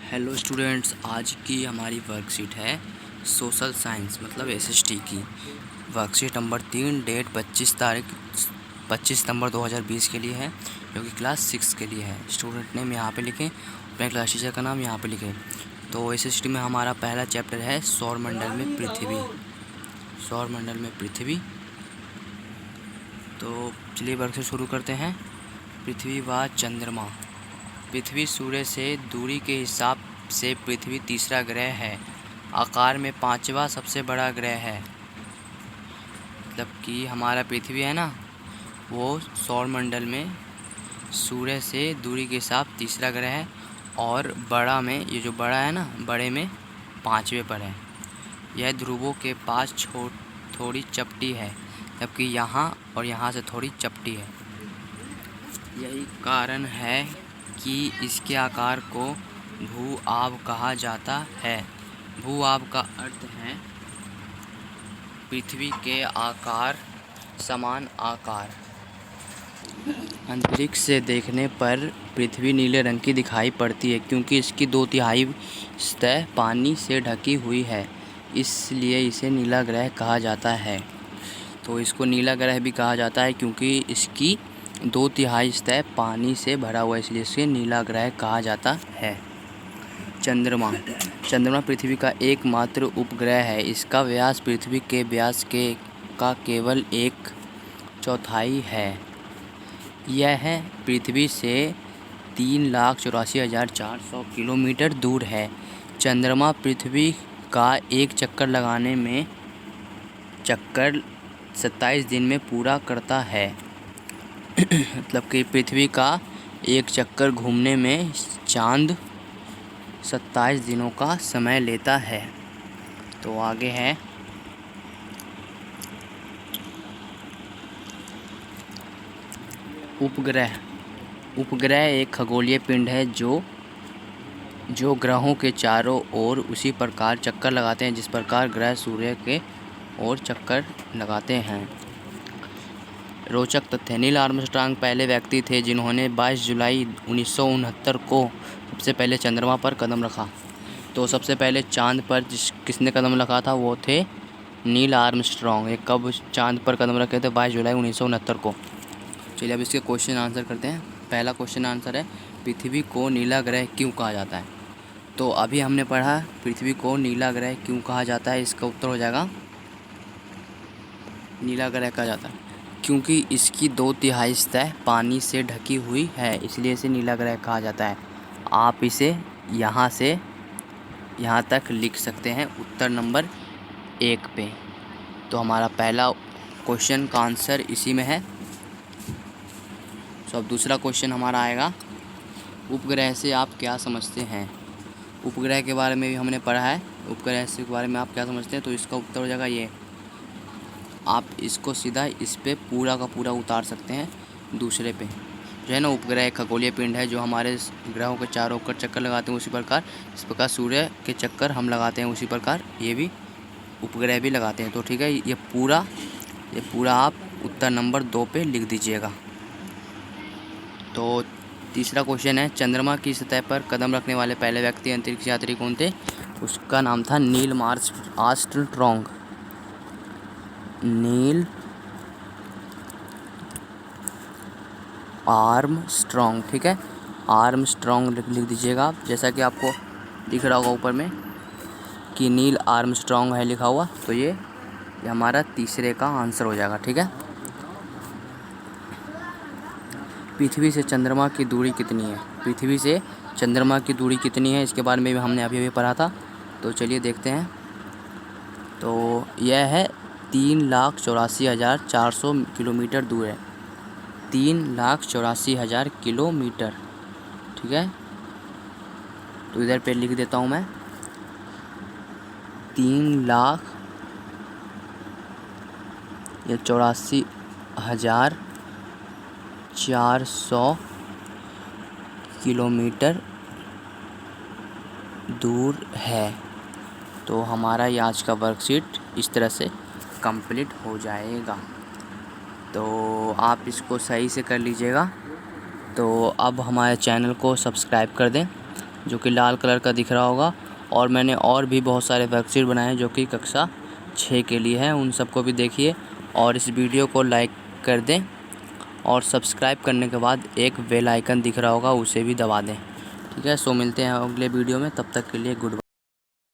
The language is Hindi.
हेलो स्टूडेंट्स, आज की हमारी वर्कशीट है सोशल साइंस मतलब एसएसटी की वर्कशीट नंबर 3। डेट 25 नवंबर 2020 के लिए है, जो कि क्लास 6 के लिए है। स्टूडेंट नेम यहाँ पे लिखें, अपने क्लास टीचर का नाम यहाँ पे लिखें। तो एसएसटी में हमारा पहला चैप्टर है सौरमंडल में पृथ्वी। सौरमंडल में पृथ्वी। तो चलिए वर्कशीट शुरू करते हैं। पृथ्वी व चंद्रमा। पृथ्वी सूर्य से दूरी के हिसाब से पृथ्वी तीसरा ग्रह है। आकार में पांचवा सबसे बड़ा ग्रह है। मतलब कि हमारा पृथ्वी है ना, वो सौरमंडल में सूर्य से दूरी के हिसाब तीसरा ग्रह है, और बड़ा में, ये जो बड़ा है ना, बड़े में पांचवे पर है। यह ध्रुवों के पास थोड़ी चपटी है, जबकि यहाँ और यहाँ से थोड़ी चपटी है। यही कारण है कि इसके आकार को भू-आब कहा जाता है। भू-आब का अर्थ है पृथ्वी के आकार समान आकार। अंतरिक्ष से देखने पर पृथ्वी नीले रंग की दिखाई पड़ती है, क्योंकि इसकी 2/3 सतह पानी से ढकी हुई है, इसलिए इसे नीला ग्रह कहा जाता है। तो इसको नीला ग्रह भी कहा जाता है क्योंकि इसकी 2/3 सतह पानी से भरा हुआ है, इसलिए इसे नीला ग्रह कहा जाता है। चंद्रमा। चंद्रमा पृथ्वी का एकमात्र उपग्रह है। इसका व्यास पृथ्वी के व्यास का केवल 1/4 है। यह पृथ्वी से 3,84,400 किलोमीटर दूर है। चंद्रमा पृथ्वी का एक चक्कर लगाने में 27 दिन में पूरा करता है। मतलब कि पृथ्वी का एक चक्कर घूमने में चांद 27 दिनों का समय लेता है। तो आगे है उपग्रह। उपग्रह एक खगोलीय पिंड है जो ग्रहों के चारों ओर उसी प्रकार चक्कर लगाते हैं जिस प्रकार ग्रह सूर्य के ओर चक्कर लगाते हैं। रोचक तथ्य। नील आर्मस्ट्रांग पहले व्यक्ति थे जिन्होंने 22 जुलाई 1969 को सबसे पहले चंद्रमा पर कदम रखा। तो सबसे पहले चांद पर किसने कदम रखा था, वो थे नील आर्मस्ट्रांग। ये कब चांद पर कदम रखे थे? 22 जुलाई 1969 को। चलिए अब इसके क्वेश्चन आंसर करते हैं। पहला क्वेश्चन आंसर है, पृथ्वी को नीला ग्रह क्यों कहा जाता है? तो अभी हमने पढ़ा पृथ्वी को नीला ग्रह क्यों कहा जाता है। इसका उत्तर हो जाएगा, नीला ग्रह कहा जाता है क्योंकि इसकी 2/3 सतह पानी से ढकी हुई है, इसलिए इसे नीला ग्रह कहा जाता है। आप इसे यहाँ से यहाँ तक लिख सकते हैं उत्तर नंबर 1 पे। तो हमारा पहला क्वेश्चन का आंसर इसी में है। तो अब दूसरा क्वेश्चन हमारा आएगा, उपग्रह से आप क्या समझते हैं? उपग्रह के बारे में भी हमने पढ़ा है। उपग्रह से के बारे में आप क्या समझते हैं? तो इसका उत्तर हो जाएगा ये। आप इसको सीधा इस पे पूरा का पूरा उतार सकते हैं दूसरे पे। जो है ना, उपग्रह एक खगोलीय पिंड है जो हमारे ग्रहों के चारों ओर चक्कर लगाते हैं, उसी प्रकार इस प्रकार सूर्य के चक्कर हम लगाते हैं, उसी प्रकार ये भी उपग्रह भी लगाते हैं। तो ठीक है, ये पूरा आप उत्तर नंबर 2 पे लिख दीजिएगा। तो तीसरा क्वेश्चन है, चंद्रमा की सतह पर कदम रखने वाले पहले व्यक्ति अंतरिक्ष यात्री कौन थे? उसका नाम था नील आर्मस्ट्रांग। नील आर्मस्ट्रांग, ठीक है, आर्मस्ट्रांग लिख दीजिएगा आप। जैसा कि आपको दिख रहा होगा ऊपर में कि नील आर्मस्ट्रांग है लिखा हुआ, तो ये हमारा तीसरे का आंसर हो जाएगा। ठीक है। पृथ्वी से चंद्रमा की दूरी कितनी है? पृथ्वी से चंद्रमा की दूरी कितनी है, इसके बारे में भी हमने अभी पढ़ा था। तो चलिए देखते हैं। तो यह है 3,84,400 किलोमीटर दूर है। 3,84,000 किलोमीटर, ठीक है। तो इधर पे लिख देता हूँ मैं 3,84,400 किलोमीटर दूर है। तो हमारा ये आज का वर्कशीट इस तरह से कंप्लीट हो जाएगा। तो आप इसको सही से कर लीजिएगा। तो अब हमारे चैनल को सब्सक्राइब कर दें जो कि लाल कलर का दिख रहा होगा। और मैंने और भी बहुत सारे वर्कशीट बनाए हैं जो कि कक्षा 6 के लिए हैं, उन सबको भी देखिए। और इस वीडियो को लाइक कर दें और सब्सक्राइब करने के बाद एक बेल आइकन दिख रहा होगा, उसे भी दबा दें। ठीक है, सो मिलते हैं अगले वीडियो में, तब तक के लिए गुड बाय।